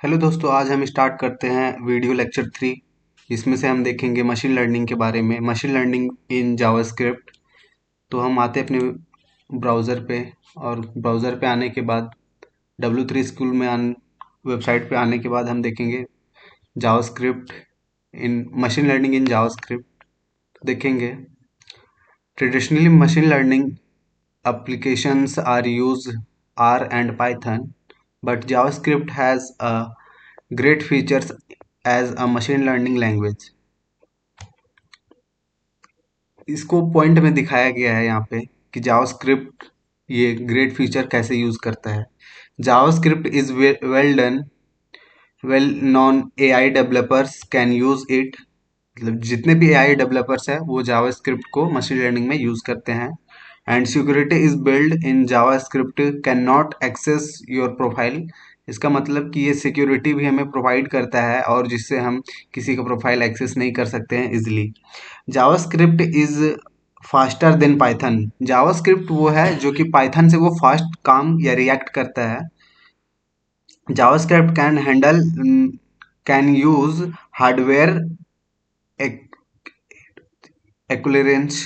Hello दोस्तों, आज हम स्टार्ट करते हैं वीडियो लेक्चर 3। इसमें से हम देखेंगे मशीन लर्निंग के बारे में, मशीन लर्निंग इन जावास्क्रिप्ट। तो हम आते हैं अपने ब्राउज़र पे, और ब्राउज़र पे आने के बाद W3 स्कूल में वेबसाइट पे आने के बाद हम देखेंगे JavaScript in machine learning in JavaScript. देखेंगे traditionally machine learning applications are use R and Python, but JavaScript has a great features as a machine learning language. इसको पॉइंट में दिखाया गया है यहाँ पे कि जावास्क्रिप्ट ये ग्रेट फीचर कैसे यूज करता है। JavaScript is well done, well non AI developers can use it. मतलब जितने भी एआई डेवलपर्स हैं वो जावास्क्रिप्ट को मशीन लर्निंग में यूज करते हैं। And security is build in JavaScript can not access your profile. इसका मतलब कि ये सिक्योरिटी भी हमें प्रोवाइड करता है और जिससे हम किसी का प्रोफाइल एक्सेस नहीं कर सकते हैं easily. JavaScript is faster than Python. JavaScript वो है जो कि पाइथन से वो फास्ट काम या रिएक्ट करता है। JavaScript can use hardware equivalence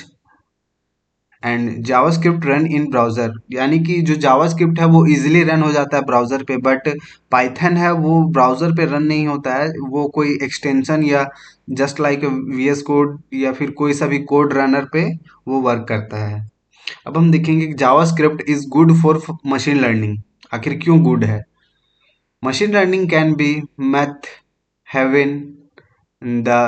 and JavaScript run in browser. यानी कि जो जावास्क्रिप्ट है वो इजीली रन हो जाता है ब्राउज़र पे, बट पाइथन है वो ब्राउज़र पे रन नहीं होता है। वो कोई एक्सटेंशन या जस्ट लाइक VS कोड या फिर कोई सा भी कोड रनर पे वो वर्क करता है। अब हम देखेंगे कि JavaScript is good for machine learning. आखिर क्यों गुड है? Machine learning can be math having the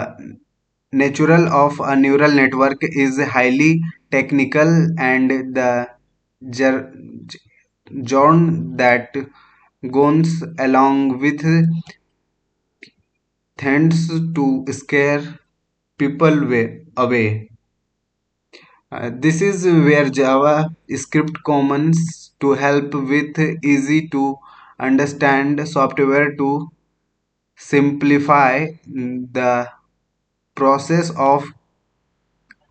natural of a neural network is highly technical, and the jar- jargon that goes along with tends to scare people away. This is where Java script commons to help with easy to understand software to simplify the process of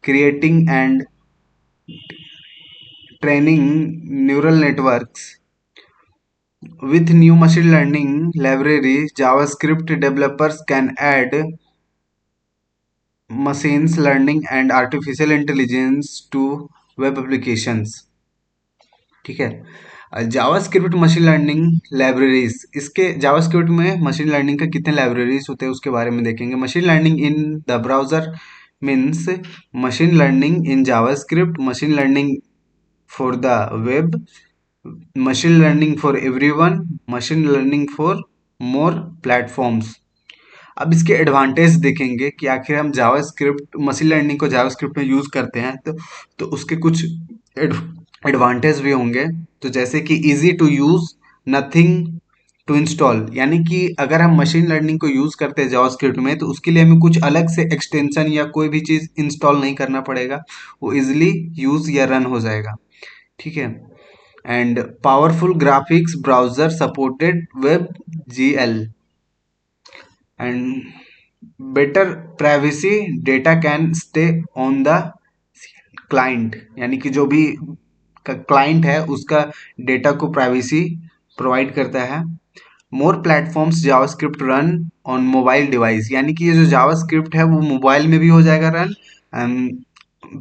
creating and training neural networks. With new machine learning libraries, JavaScript developers can add machine learning and artificial intelligence to web applications. ठीक है। JavaScript machine learning libraries, इसके JavaScript में machine learning के कितने libraries होते हैं उसके बारे में देखेंगे। Machine learning in the browser means machine learning in JavaScript, machine learning for the web, machine learning for everyone, machine learning for more platforms. अब इसके एडवांटेज देखेंगे कि आखिर हम जावास्क्रिप्ट मशीन लर्निंग को जावास्क्रिप्ट में यूज करते हैं तो उसके कुछ एडवांटेज भी होंगे। तो जैसे कि easy to use, nothing to install. यानी कि अगर हम मशीन लर्निंग को यूज करते हैं जावास्क्रिप्ट में तो उसके लिए हमें कुछ अलग से एक्सटेंशन या कोई भी चीज इंस्टॉल नहीं करना पड़ेगा, वो इजिली यूज या रन हो जाएगा। ठीक है। And powerful graphics browser supported web GL and better privacy, data can stay on the client. यानी कि जो भी क्लाइंट है उसका डेटा को प्राइवेसी प्रोवाइड करता है। मोर platforms JavaScript run on mobile device. यानी कि ये जो जावास्क्रिप्ट है वो मोबाइल में भी हो जाएगा रन,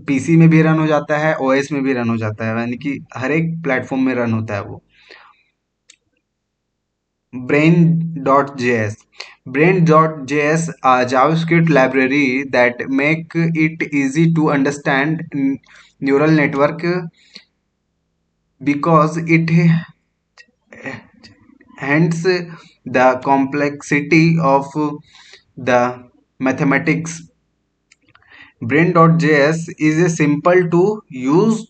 PC में भी रन हो जाता है, OS में भी रन हो जाता है, यानी कि हर एक प्लेटफॉर्म में रन होता है वो। Brain.js. Brain.js, a JavaScript library that make it easy to understand neural network because it hence the complexity of the mathematics. Brain.js is a simple to use.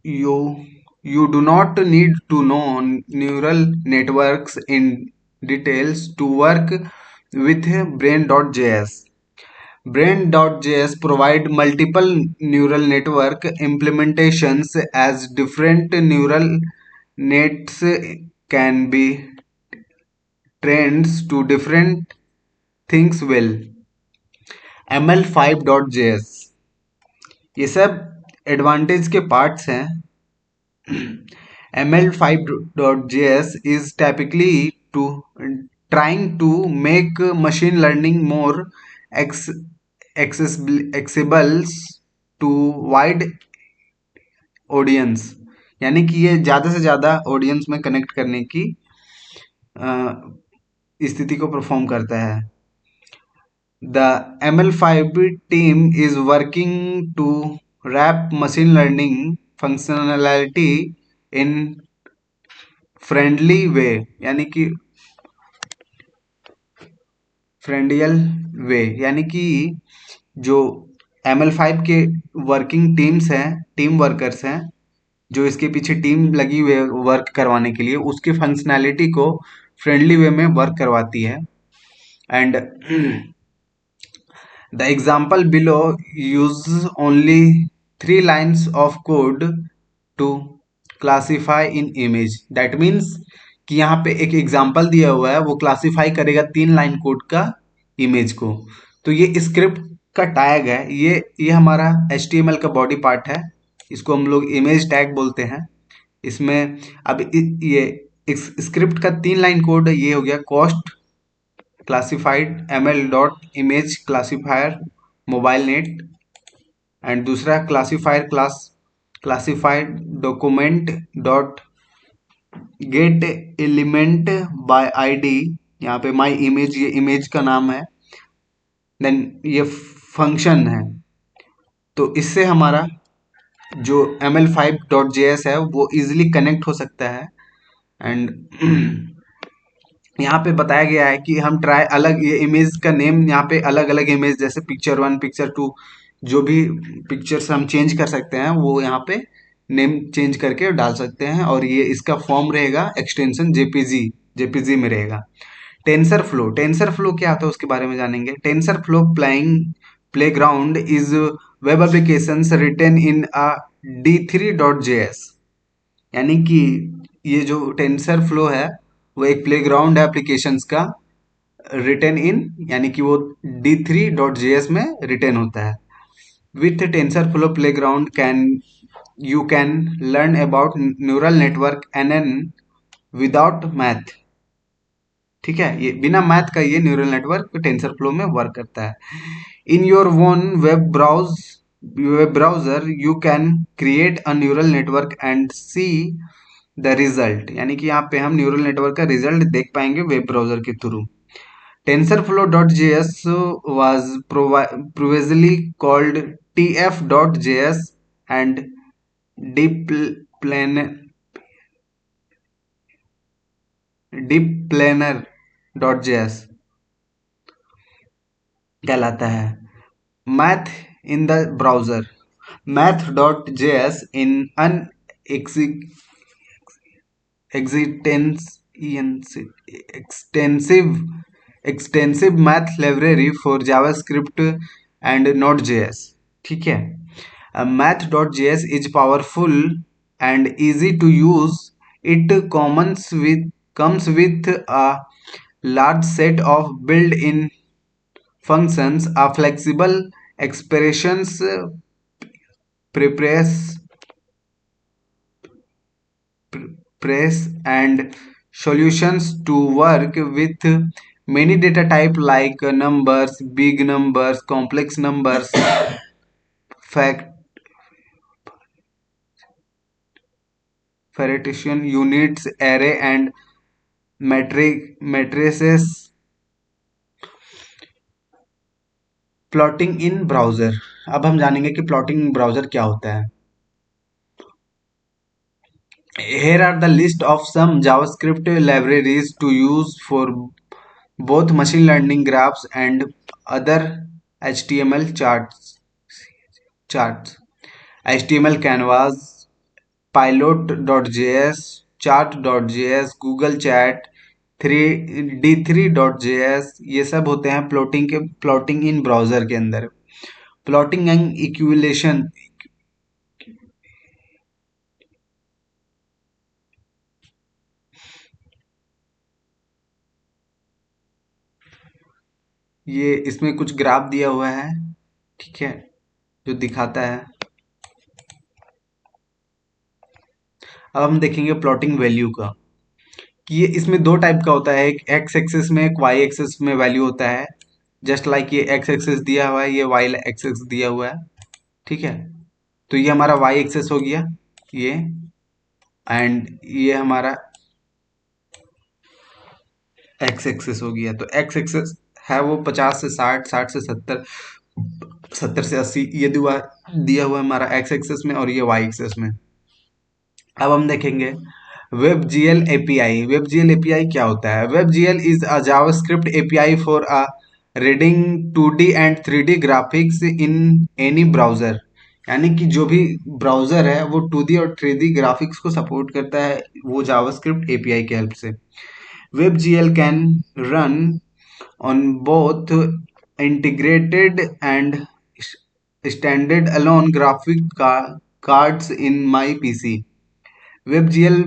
You do not need to know neural networks in details to work with Brain.js. Brain.js provide multiple neural network implementations as different neural nets can be trained to different things well. ML5.js, ये सब advantage के parts हैं। ML5.js is typically to trying to make machine learning more accessible to wide audience, यानी कि ये ज़्यादा से ज़्यादा ऑडियंस में कनेक्ट करने की स्थिति को परफॉर्म करता है। The ML5 team is working to wrap machine learning functionality in friendly way, यानी कि फ्रेंडियल वे, यानी कि जो ML5 के वर्किंग टीम्स हैं, टीम वर्कर्स हैं, जो इसके पीछे टीम लगी हुई है वर्क करवाने के लिए, उसकी फंक्शनैलिटी को फ्रेंडली वे में वर्क करवाती है। And the example below uses only 3 lines of code to classify in image. That means कि यहाँ पे एक एग्जाम्पल दिया हुआ है, वो क्लासीफाई करेगा 3 लाइन कोड का इमेज को। तो ये स्क्रिप्ट का टैग है, ये हमारा HTML का बॉडी पार्ट है, इसको हम लोग इमेज टैग बोलते हैं। इसमें अब ये इस स्क्रिप्ट का 3 लाइन कोड ये हो गया const classified ml dot image classifier mobile net, and दूसरा classifier classified document dot get element by ID, यहाँ पे माई इमेज ये इमेज का नाम है, देन ये फंक्शन है। तो इससे हमारा जो ml5.js है वो इजीली कनेक्ट हो सकता है। एंड यहाँ पे बताया गया है कि हम ट्राई अलग ये इमेज का नेम यहाँ पे अलग अलग इमेज जैसे पिक्चर 1 पिक्चर 2 जो भी पिक्चर्स हम चेंज कर सकते हैं वो यहाँ पे नेम चेंज करके डाल सकते हैं, और ये इसका फॉर्म रहेगा एक्सटेंशन जेपीजी में रहेगा। टेंसर फ्लो क्या होता है उसके बारे में जानेंगे। TensorFlow playground is web application written in a D3.js, यानी कि ये जो टेंसर फ्लो है वो एक प्लेग्राउंड है एप्लीकेशंस का, रिटन इन यानी कि वो D3.js में रिटन होता है। With tensor flow playground you can learn about neural network NN without math. ठीक है, ये बिना मैथ का ये न्यूरल नेटवर्क टेंसर फ्लो में वर्क करता है। In your own web browser you can create a neural network and see the result, यानी कि यहाँ पे हम न्यूरल नेटवर्क का रिजल्ट देख पाएंगे वेब ब्राउजर के through. TensorFlow.js was previously called TF.js and deepplaner.js कहलाता है। Math in the browser math.js in an extensive math library for JavaScript and Node.js। ठीक है, math.js is powerful and easy to use. It comes with a large set of built-in functions, a flexible expressions press and solutions to work with many data type like numbers, big numbers, complex numbers, factorization units, array and matrices। Plotting in browser, अब हम जानेंगे कि plotting इन browser क्या होता है। Here are the list of some JavaScript libraries to use for both machine learning graphs and other HTML charts. HTML Canvas, Pilot.js, Chart.js, Google Chat, D3.js, ये सब होते हैं प्लॉटिंग इन ब्राउजर के अंदर। प्लॉटिंग एंड इक्विलेशन, ये इसमें कुछ ग्राफ दिया हुआ है, ठीक है, जो दिखाता है। अब हम देखेंगे प्लॉटिंग वैल्यू का, कि ये इसमें दो टाइप का होता है, एक एक्स एक्सिस में, एक वाई एक्सिस में वैल्यू होता है। जस्ट लाइक ये एक्स एक्सिस दिया हुआ है, ये वाई एक्सिस दिया हुआ है। ठीक है, तो ये हमारा वाई एक्सिस हो गया ये, एंड ये हमारा एक्स एक्सिस हो गया। तो एक्स एक्सिस है वो 50 से 60, 60 से 70, 70 से 80, ये दिया हुआ है हमारा एक्स एक्सिस में, और ये वाई एक्सिस में। अब हम देखेंगे WebGL API। WebGL API क्या होता है? WebGL is a JavaScript API for a reading 2D and 3D graphics in any browser। यानी कि जो भी ब्राउजर है वो 2D और 3D ग्राफिक्स को सपोर्ट करता है, वो जावास्क्रिप्ट API के हेल्प से। WebGL can run on both integrated and standard alone graphic cards in my PC। WebGL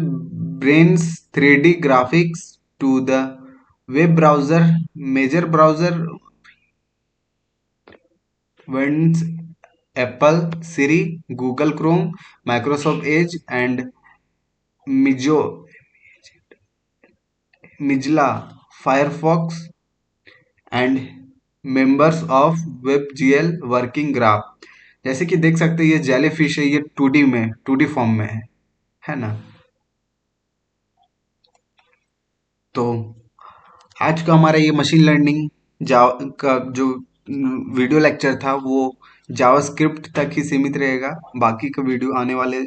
brings 3D graphics to the web browser. Major browser ones Apple, Siri, Google Chrome, Microsoft Edge, and Mozilla Firefox, and members of WebGL working graph। जैसे कि देख सकते हैं ये jellyfish है, ये 2D में, 2D form में है ना। तो आज का हमारा ये मशीन लर्निंग जावा का जो वीडियो लेक्चर था वो जावास्क्रिप्ट तक ही सीमित रहेगा। बाकी का वीडियो आने वाले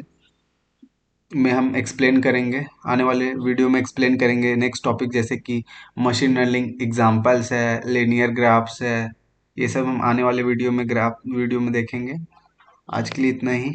में हम एक्सप्लेन करेंगे, आने वाले वीडियो में एक्सप्लेन करेंगे नेक्स्ट टॉपिक, जैसे कि मशीन लर्निंग एग्जांपल्स है, लीनियर ग्राफ्स है, ये सब हम आने वाले वीडियो में देखेंगे। आज के लिए इतना ही।